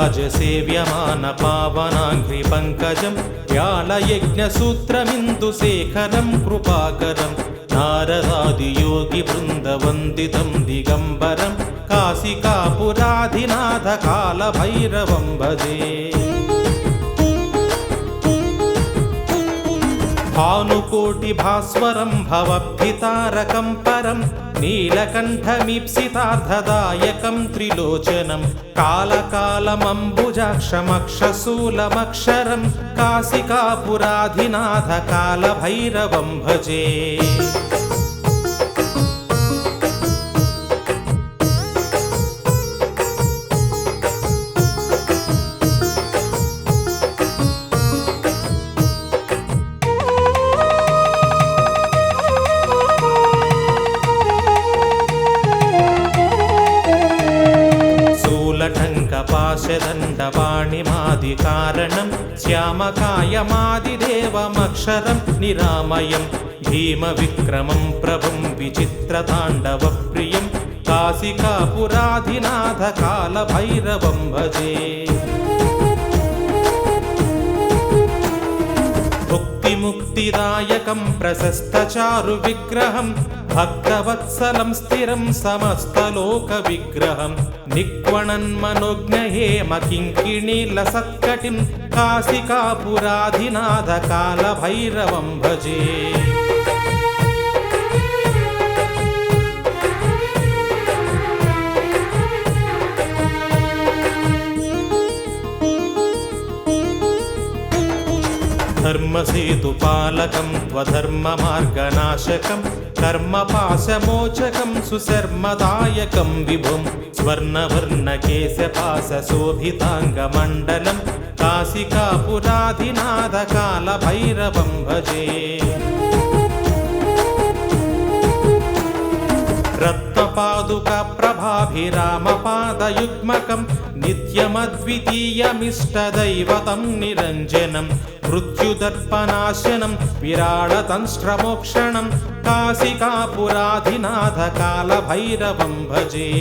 राजसेव्यमान पावनाङ्घ्रिपङ्कजं व्यालयज्ञसूत्रमिन्दुशेखरं कृपाकरं नारदादियोगिवृन्दवन्दितं दिगम्बरं काशिकापुराधिनाथकालभैरवं भजे। भानुकोटिभास्वरं भवभीतारकं परं नीलकण्ठमीप्सितार्थदायकं त्रिलोचनं कालकालमम्बुजाक्षमक्षशूलमक्षरं काशिकापुराधिनाथकालभैरवं भजे। पाशदण्डपाणिमादिकारणं श्यामकायमादिदेवमक्षरं निरामयं भीमविक्रमं प्रभुं विचित्रताण्डवप्रियं काशिकापुराधिनाथकालभैरवं भजे। मुक्तिदायकं प्रशस्तचारुविग्रहं भक्तवत्सलं स्थिरं समस्तलोकविग्रहं निक्वणन्मनोज्ञहेमकिङ्किणीलसत्कटिं काशिकापुराधिनाथकालभैरवं भजे। धर्मसेतुपालकं त्वधर्ममार्गनाशकं कर्मपाशमोचकं सुशर्मदायकं विभुं स्वर्णवर्णकेशपाशशोभिताङ्गमण्डलं काशिकापुराधिनाथकालभैरवं भजे। रत्नपादुकप्रभाभिरामपादयुग्मकं नित्यमद्वितीयमिष्टदैवतं निरञ्जनं मृत्युदर्पनाशनं विराडतंष्ट्रमोक्षणं काशिकापुराधिनाथकालभैरवं भजे।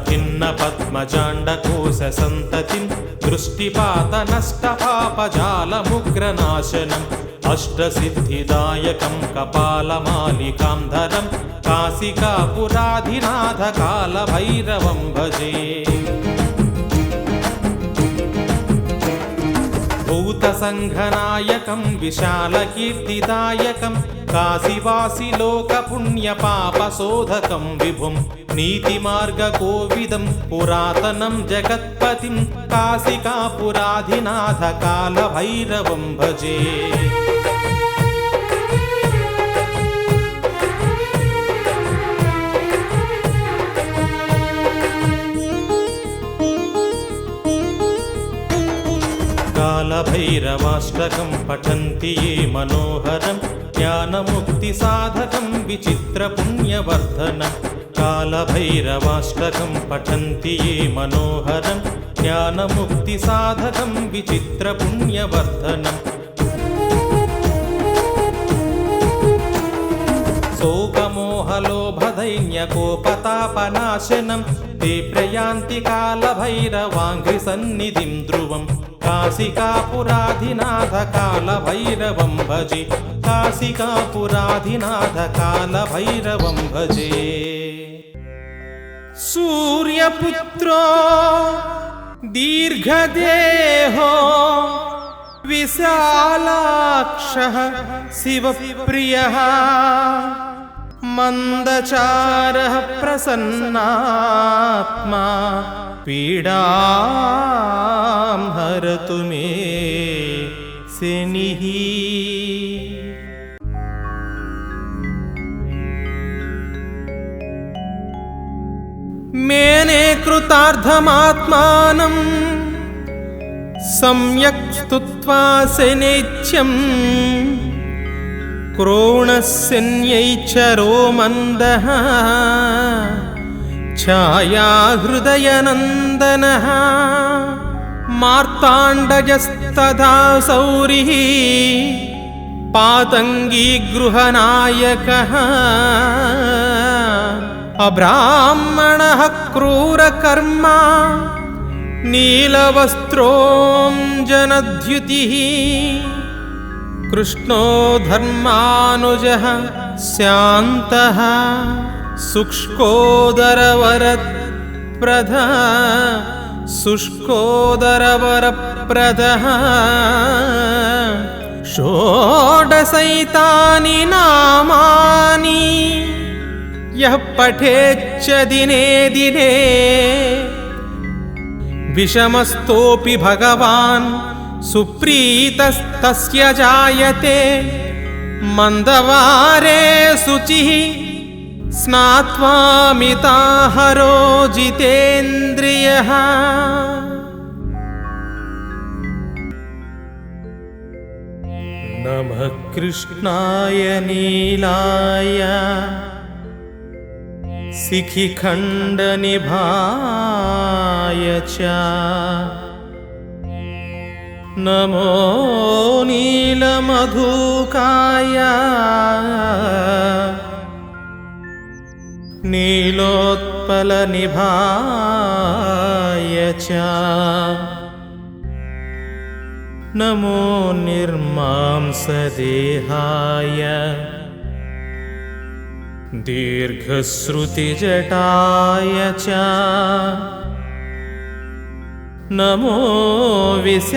भिन्नपद्मजाण्डकोशसन्ततिं दृष्टिपातनष्टपापजालमुग्रनाशनम् अष्टसिद्धिदायकं कपालमालिकां धरं काशिकापुराधिनाथकालभैरवं भजे। भूतसङ्घनायकं विशालकीर्तिदायकं काशीवासिलोकपुण्यपापशोधकं विभुं नीतिमार्गकोविदं पुरातनं जगत्पतिं काशिकापुराधिनाथकालभैरवं भजे। कालभैरवाष्टकं पठन्ति ये मनोहरं ज्ञानमुक्तिसाधकं विचित्रपुण्यवर्धनं कालभैरवाष्टकं पठन्ति ये मनोहरं ज्ञानमुक्तिसाधकं विचित्रपुण्यवर्धनं शोकमोहलोभदैन्यकोपतापनाशनं ते प्रयान्ति कालभैरवाङ्घ्रिसन्निधिं ध्रुवं काशिकापुराधिनाथकालभैरवं भजे। काशिकापुराधिनाथकालभैरवं भजे। सूर्यपुत्रो दीर्घदेहो विशालाक्षः शिवप्रियः मन्दचारः प्रसन्नात्मा पीडां हरतु मे शनिः। मेने कृतार्थमात्मानं सम्यक् स्तुत्वा शनैच्छं क्रोणस्यन्यैच्छरो मन्दः छायाहृदयनन्दनः मार्ताण्डजस्तथा सौरिः पातङ्गी गृहनायकः अब्राह्मणः क्रूरकर्मा नीलवस्त्रोऽञ्जनद्युतिः कृष्णो धर्मानुजः शान्तः शुष्कोदरवरप्रदः षोडशैतानि नामानि यः पठेच्च दिने दिने विषमस्तोऽपि भगवान् सुप्रीतस्तस्य जायते मन्दवारे शुचिः स्नात्वा मिताहारो जितेन्द्रियः। नमः कृष्णाय नीलाय शिखिखण्डनिभाय च नमो नीलमधुकाय नीलोत्पलनिभाय च नमो निर्मांसदेहाय दीर्घश्रुतिजटाय च नमो विशालनेत्राय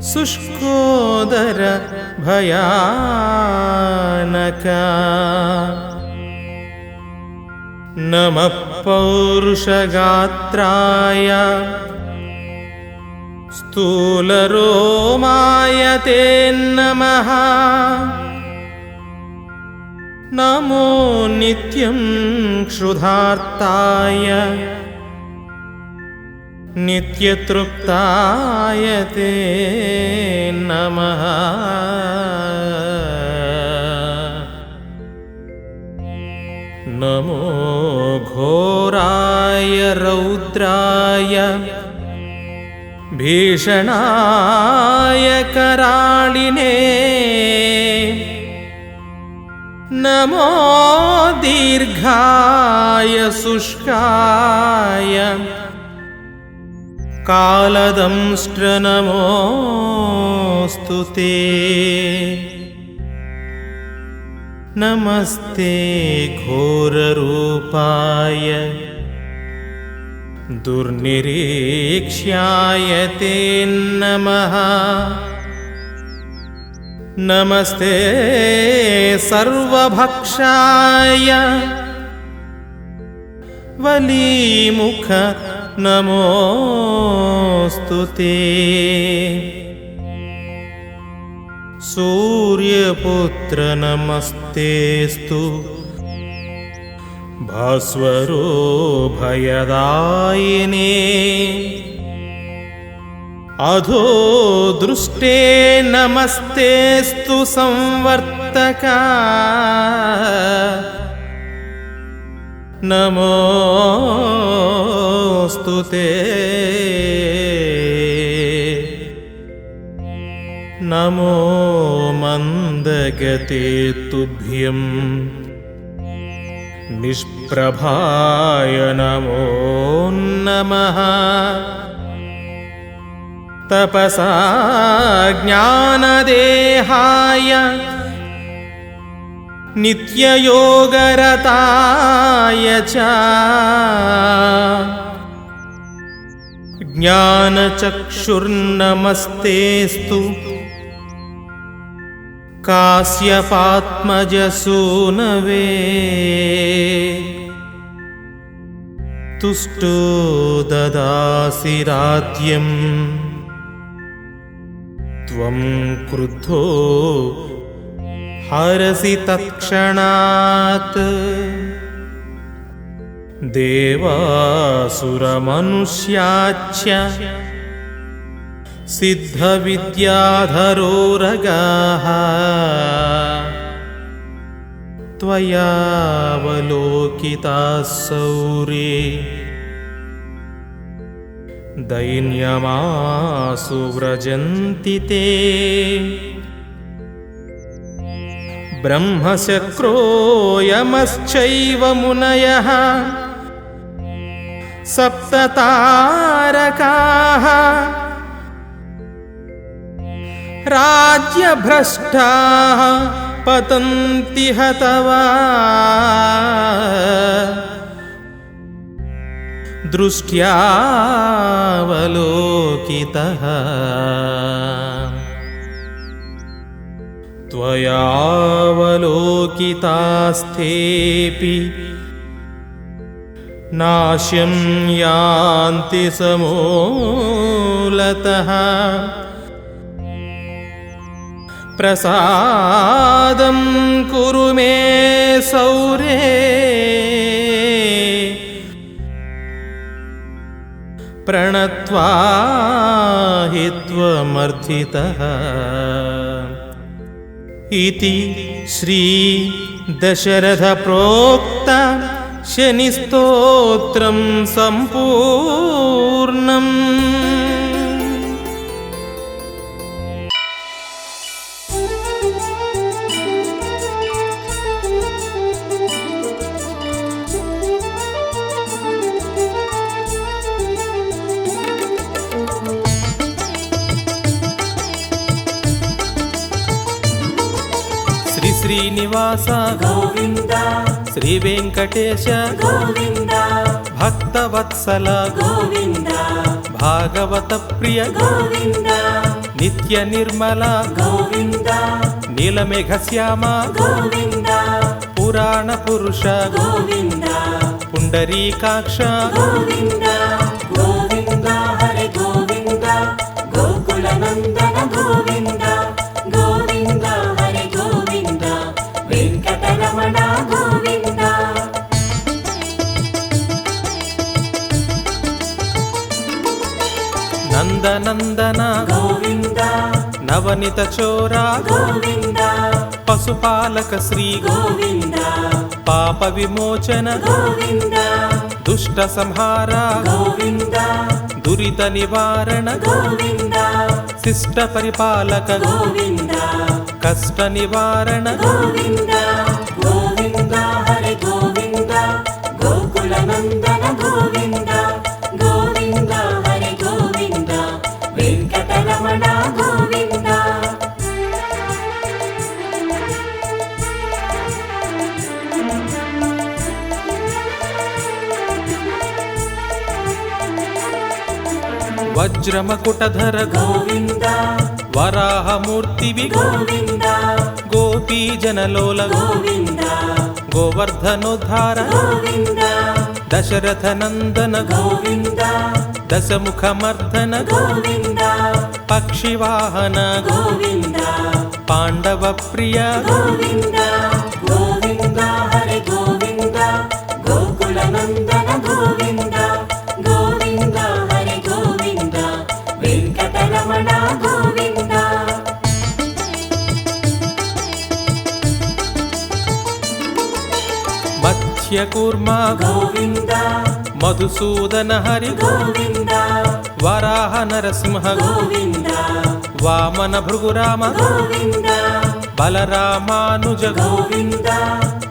शुष्कोदर भयानक नमः पौरुषगात्राय स्थूलरोमाय ते नमः नमो नित्यं क्षुधार्ताय नित्यतृप्ताय ते नमः नमो घोराय रौद्राय भीषणाय कराळिने नमो दीर्घाय शुष्काय कालदंष्ट्र नमोऽस्तु ते नमस्ते घोररूपाय दुर्निरीक्ष्याय ते नमः नमस्ते सर्वभक्षाय वलीमुख नमोऽस्तु ते सूर्यपुत्र नमस्तेस्तु भास्वरो भयदायिने अधो दृष्टे नमस्तेस्तु संवर्तक नमोऽस्तु ते नमो मन्दगते तुभ्यं निष्प्रभाय नमो नमः तपसा ज्ञानदेहाय नित्ययोगरताय च ज्ञानचक्षुर्नमस्तेस्तु काश्यपात्मजसूनवे तुष्टो ददासि राज्यं त्वं क्रुद्धो हरसि तत्क्षणात् देवासुरमनुष्याच्च ಸಿದ್ಧವಿದ್ಯಾಧರೋರಗಾಃ ತ್ವಯಾವಲೋಕಿತಾಃ ಸೌರೇ ದೈನ್ಯಮಾಸು ವ್ರಜಂತಿ ತೇ ಬ್ರಹ್ಮಶಕ್ರೋಯಮಶ್ಚೈವ ಮುನಯಃ ಸಪ್ತತಾರಕಾಃ ರಾಜ್ಯಭ್ರಷ್ಟಾಃ ಪತಂತಿ ಹತವಾ ದೃಷ್ಟ್ಯಾವಲೋಕಿತಃ ತ್ವಯಾವಲೋಕಿತಾಸ್ಥೇಪಿ ನಾಶ್ಯಂ ಯಾಂತಿ ಸಮೂಲತಃ ಪ್ರಸಾದಂ ಕುರು ಮೇ ಸೌರೇ ಪ್ರಣತ್ವಾ ಹಿ ತ್ವಮರ್ಧಿತಃ ಇತಿ ಶ್ರೀ ದಶರಥ ಪ್ರೋಕ್ತ ಶನಿ ಸ್ತೋತ್ರಂ ಸಂಪೂರ್ಣಂ. ಶ್ರೀ ಶ್ರೀನಿವಾಸ ಗೋವಿಂದ, ಶ್ರೀ ವೆಂಕಟೇಶ ಗೋವಿಂದ, ಭಕ್ತವತ್ಸಲ ಗೋವಿಂದ, ಭಾಗವತ ಪ್ರಿಯ ಗೋವಿಂದ, ನಿತ್ಯ ನಿರ್ಮಲ ಗೋವಿಂದ, ನೀಲಮೇಘ ಶ್ಯಾಮ ಗೋವಿಂದ, ಪುರಾಣ ಪುರುಷ ಗೋವಿಂದ, ಪುಂಡರೀಕಾಕ್ಷ ಗೋವಿಂದ, ಗೋವಿಂದ ಹರೆ ಗೋವಿಂದ, ಗೋಕುಲ ನಂದನ ಗೋವಿಂದ, ಗೋವಿಂದ ಹರೆ ಗೋವಿಂದ, ವೆಂಕಟರಮಣ ಗೋವಿಂದ. ನಂದನಂದನ ಗೋವಿಂದ, ನವನಿತ ಚೋರ ಗೋವಿಂದ, ಪಶುಪಾಲಕ ಶ್ರೀ ಗೋವಿಂದ, ಪಾಪ ವಿಮೋಚನ ಗೋವಿಂದ, ದುಷ್ಟ ಸಂಹಾರ ಗೋವಿಂದ, ದುರಿತ ನಿವಾರಣ ಗೋವಿಂದ, ಶಿಷ್ಟ ಪರಿಪಾಲಕ ಗೋವಿಂದ, ಕಷ್ಟ ನಿವಾರಣ ಗೋವಿಂದ, ಗೋವಿಂದ ಹರೆ ಗೋವಿಂದ, ಗೋಕುಲ ನಂದನ ಗೋವಿಂದ, ಗೋವಿಂದ ಹರೆ ಗೋವಿಂದ, ವೆಂಕಟರಮಣ ಗೋವಿಂದ. ವಜ್ರಮಕುಟಧರ ಗೋವಿಂದ, ವರಾಹ ಮೂರ್ತಿ ಗೋವಿಂದ, ಗೋಪೀ ಜನಲೋಲ ಗೋವಿಂದ, ಗೋವರ್ಧನೋದ್ಧಾರ ಗೋವಿಂದ, ದಶರಥ ನಂದನ ಗೋವಿಂದ, ದಶಮುಖ ಮರ್ದನ ಗೋವಿಂದ, ಪಕ್ಷಿವಾಹನ ಗೋವಿಂದ, ಪಾಂಡವ ಪ್ರಿಯ ಗೋವಿಂದ, ಗೋವಿಂದ ಹರೆ ಗೋವಿಂದ, ಗೋಕುಲ ನಂದನ ಗೋವಿಂದ, ಗೋವಿಂದ ಹರೆ ಗೋವಿಂದ, ವೆಂಕಟರಮಣ ಗೋವಿಂದ. ಮತ್ಸ್ಯಕೂರ್ಮ ಗೋವಿಂದ, ಮಧುಸೂದನ ಹರಿ ಗೋವಿಂದ, ವರಾಹ ನರಸಿಂಹ ಗೋವಿಂದ, ವಾಮನ ಭೃಗುರಾಮ ಗೋವಿಂದ, ಬಲರಾಮಾನುಜ ಗೋವಿಂದ,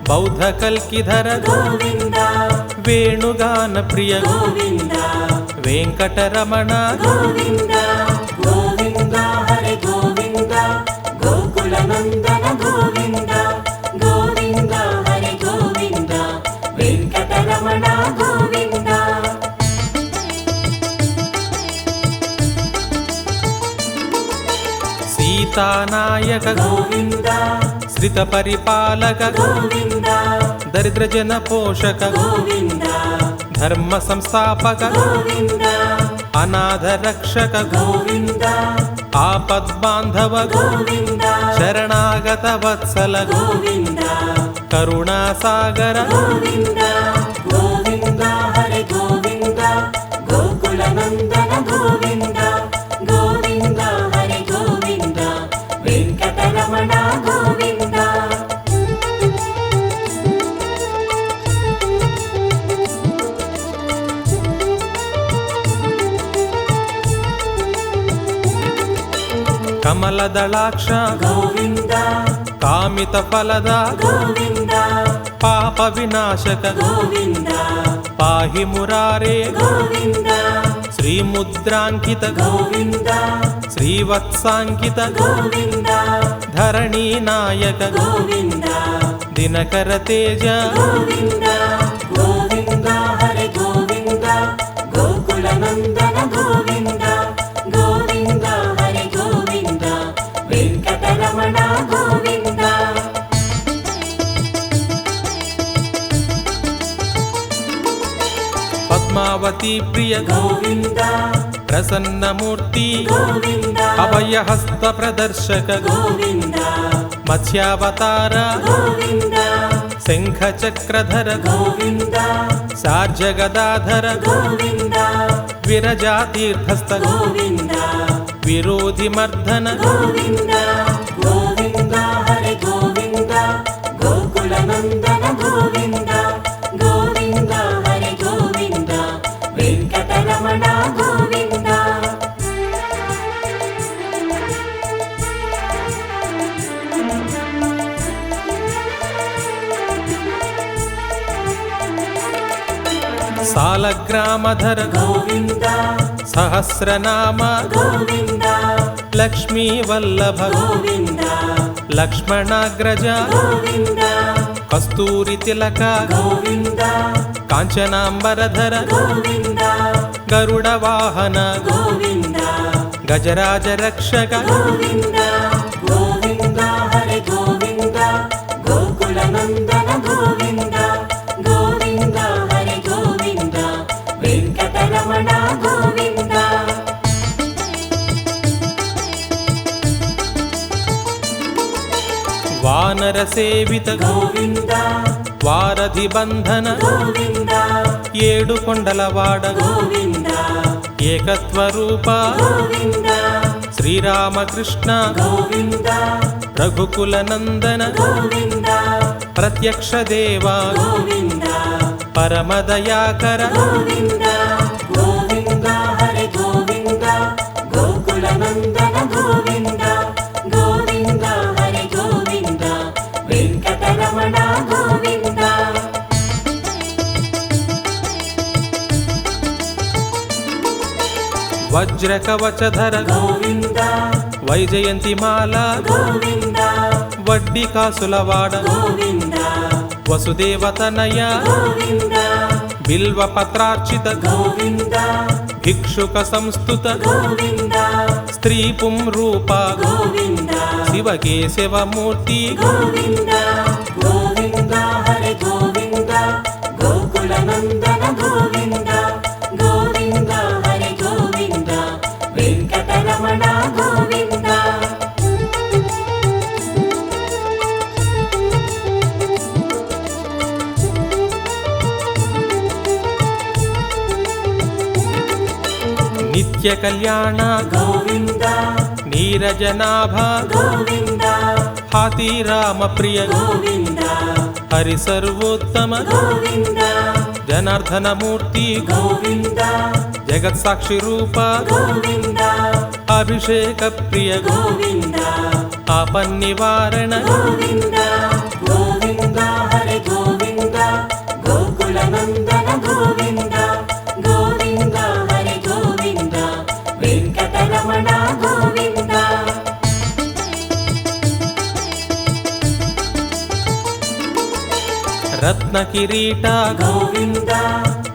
ಬೌದ್ಧ ಕಲ್ಕಿಧರ ಗೋವಿಂದ, ವೇಣುಗಾನ ಪ್ರಿಯ ಗೋವಿಂದ, ವೆಂಕಟರಮಣ ಗೋವಿಂದ, ಗೋವಿಂದ ಹರೆ ಗೋವಿಂದ, ಗೋಕುಲ ನಂದನ ಗೋವಿಂದ, ಗೋವಿಂದ ಹರೆ ಗೋವಿಂದ, ವೆಂಕಟರಮಣ ಗೋವಿಂದ. ಸೀತಾನಾಯಕ ಗೋವಿಂದ, ಶ್ರಿತ ಪರಿಪಾಲಕ ಗೋವಿಂದ, ದರಿದ್ರ ಜನ ಪೋಷಕ ಗೋವಿಂದ, ಧರ್ಮ ಸಂಸ್ಥಾಪಕ ಗೋವಿಂದ, ಅನಾಥ ರಕ್ಷಕ ಗೋವಿಂದ, ಆಪದ್ ಬಾಂಧವ ಗೋವಿಂದ, ಶರಣಾಗತ ವತ್ಸಲ ಗೋವಿಂದ, ಕರುಣಾ ಸಾಗರ ಗೋವಿಂದ, ಗೋವಿಂದ ಹರೆ ಗೋವಿಂದ, ಗೋಕುಲ ನಂದನ ಗೋವಿಂದ, ಗೋವಿಂದ ಕಮಲದಳಾಕ್ಷ ಗೋವಿಂದ ಕಾಮಿತ ಫಲದ ಗೋವಿಂದ ಪಾಪ ವಿನಾಶಕ ಗೋವಿಂದ ಪಾಹಿ ಮುರಾರೇ ಗೋವಿಂದ ಶ್ರೀಮುದ್ರಾಂಕಿತ ಗೋವಿಂದ ಶ್ರೀವತ್ಸಾಂಕಿತ ಗೋವಿಂದ ಧರಣಿ ನಾಯಕ ಗೋವಿಂದ ದಿನಕರ ತೇಜ ಗೋವಿಂದ ಗೋವಿಂದ ಹರೆ ಗೋವಿಂದ ಗೋಕುಲ ನಂದನ ಗೋವಿಂದ ಗೋವಿಂದ ಹರೆ ಗೋವಿಂದ ವೆಂಕಟರಮಣ ಗೋವಿಂದ ಪದ್ಮಾವತಿ ಪ್ರಿಯ ಗೋವಿಂದ ಪ್ರಸನ್ನ ಮೂರ್ತಿ ಗೋವಿಂದ ಅಭಯ ಹಸ್ತ ಪ್ರದರ್ಶಕ ಗೋವಿಂದ ಮತ್ಸ್ಯಾವತಾರ ಗೋವಿಂದ ಶಂಖ ಚಕ್ರಧರ ಗೋವಿಂದ ಸಾರ್ಜ ಗದಾಧರ ಗೋವಿಂದ ವಿರಜಾತೀರ್ಥಸ್ಥ ಗೋವಿಂದ ವಿರೋಧಿ ಮರ್ಧನ ಗೋವಿಂದ ಗೋವಿಂದ ಹರೆ ಗೋವಿಂದ ಗೋಕುಲ ನಂದನ ಗೋವಿಂದ ಗೋವಿಂದ ಹರೆ ಗೋವಿಂದ ವೆಂಕಟರಮಣ ಗೋವಿಂದ ಸಾಲಗ್ರಾಮಧರ ಗೋವಿಂದ ಸಹಸ್ರನಾಮ ಗೋವಿಂದ ಲಕ್ಷ್ಮೀ ವಲ್ಲಭ ಗೋವಿಂದ ಲಕ್ಷ್ಮಣಾಗ್ರಜ ಗೋವಿಂದ ಕಸ್ತೂರಿ ತಿಲಕ ಗೋವಿಂದ ಕಾಂಚನಾಂಬರಧರ ಗೋವಿಂದ ಗರುಡ ವಾಹನ ಗೋವಿಂದ ಗಜರಾಜ ರಕ್ಷಕ ಗೋವಿಂದ ಗೋವಿಂದ ಹರೆ ಗೋವಿಂದ ಗೋಕುಲ ನಂದನ ಗೋವಿಂದ ಗೋವಿಂದ ಹರೆ ಗೋವಿಂದ ವೆಂಕಟರಮಣ ಗೋವಿಂದ ವಾನರ ಸೇವಿತ ಗೋವಿಂದ ವಾರಧಿ ಬಂಧನ ಗೋವಿಂದ ಏಡು ಕೊಂಡಲವಾಡ ಗೋವಿಂದ ಏಕತ್ವ ರೂಪ ಗೋವಿಂದ ಶ್ರೀರಾಮಕೃಷ್ಣ ಗೋವಿಂದ ರಘುಕುಲ ನಂದನ ಗೋವಿಂದ ಪ್ರತ್ಯಕ್ಷ ದೇವ ಗೋವಿಂದ ಪರಮದಯಾಕರ ಗೋವಿಂದ ಗೋವಿಂದ ಹರೆ ಗೋವಿಂದ ಗೋಕುಲ ನಂದನ ಗೋವಿಂದ ಗೋವಿಂದ ಹರೆ ಗೋವಿಂದ ವೆಂಕಟರಮಣ ಗೋವಿಂದ ವಜ್ರ ಕವಚಧರ ಗೋವಿಂದ ವೈಜಯಂತಿ ಮಾಲಾ ಗೋವಿಂದ ವಡ್ಡಿ ಕಾಸುಲವಾಡ ಗೋವಿಂದ ವಸುದೇವತನಯ ಗೋವಿಂದ ಬಿಲ್ವ ಪತ್ರಾರ್ಚಿತ ಗೋವಿಂದ ಭಿಕ್ಷುಕ ಸಂಸ್ತುತ ಗೋವಿಂದ ಸ್ತ್ರೀ ಪುಂರೂಪ ಗೋವಿಂದ ಶಿವಕೇಶವ ಮೂರ್ತಿ ಗೋವಿಂದ ಗೋವಿಂದ ಹರೆ ಗೋವಿಂದ ಗೋಕುಲ ನಂದನ ಗೋವಿಂದ ಗೋವಿಂದ ಹರೆ ಗೋವಿಂದ ವೆಂಕಟರಮಣ ಗೋವಿಂದ ನಿತ್ಯ ಕಲ್ಯಾಣ ಗೋವಿಂದ ನೀರಜನಾಭ ಗೋವಿಂದ ಹಾತಿ ರಾಮ ಪ್ರಿಯ ಗೋವಿಂದ ಹರಿ ಸರ್ವೋತ್ತಮ ಗೋವಿಂದ ಜನಾರ್ದನ ಮೂರ್ತಿ ಗೋವಿಂದ ಜಗತ್ಸಾಕ್ಷಿ ರೂಪ ಗೋವಿಂದ ಅಭಿಷೇಕ ಪ್ರಿಯ ಗೋವಿಂದ ಆಪನ್ನಿವಾರಣ ಗೋವಿಂದ ಗೋವಿಂದ ಹರೆ ಗೋವಿಂದ ಗೋಕುಲ ನಂದನ ಗೋವಿಂದ ಗೋವಿಂದ ಹರೆ ಗೋವಿಂದ ವೆಂಕಟರಮಣ ಗೋವಿಂದ ರತ್ನ ಕಿರೀಟ ಗೋವಿಂದ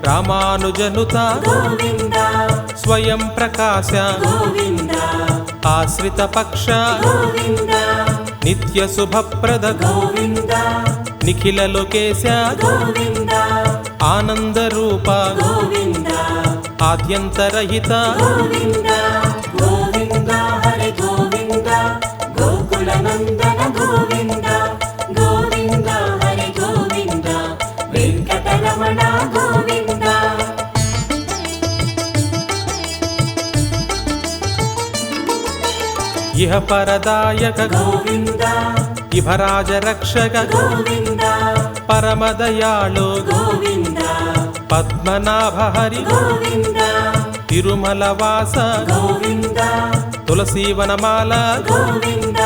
ರಾಮಾನುಜನುತ ಗೋವಿಂದ ಸ್ವಯಂ ಪ್ರಕಾಶ ಗೋವಿಂದ ಆಶ್ರಿತ ಪಕ್ಷ ಗೋವಿಂದ ನಿತ್ಯ ಶುಭಪ್ರದ ಗೋವಿಂದ ನಿಖಿಲ ಲೋಕೇಶ ಗೋವಿಂದ ಆನಂದ ರೂಪ ಗೋವಿಂದ ಆದ್ಯಂತರಹಿತ ಗೋವಿಂದ ಗೋವಿಂದ ಹರೆ ಗೋವಿಂದ ಗೋಕುಲ ನಂದನ ಗೋವಿಂದ ಗೋವಿಂದ ಹರೆ ಗೋವಿಂದ ವೆಂಕಟರಮಣ ಗೋವಿಂದ ಇಹ ಪರದಾಯಕ ಗೋವಿಂದ ಇಭರಾಜ ರಕ್ಷಕ ಗೋವಿಂದ ಪರಮದಯಾಳು ಗೋವಿಂದ ಪದ್ಮನಾಭ ಹರಿ ಗೋವಿಂದ ತಿರುಮಲ ವಾಸ ಗೋವಿಂದ ತುಳಸೀವನಮಾಲ గోవింద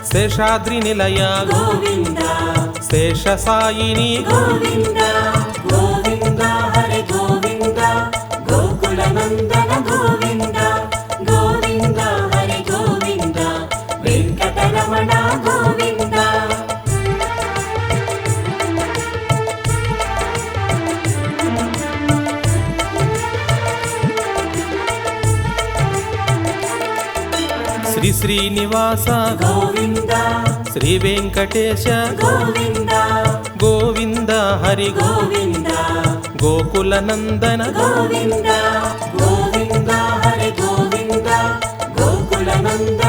శేషాద్రి నిలయ గోవింద శేషసాయిని గోవింద గోవింద హరి గోవింద గోకుల నందన గోవింద గోవింద హరి గోవింద వెంకటరమణ గోవింద శ్రీ శ్రీనివాస గోవింద శ్రీ వెంకటేశ గోవింద గోవింద హరి గోవింద గోకుల నందన గోవింద గోవింద హరి గోవింద గోకుల నందన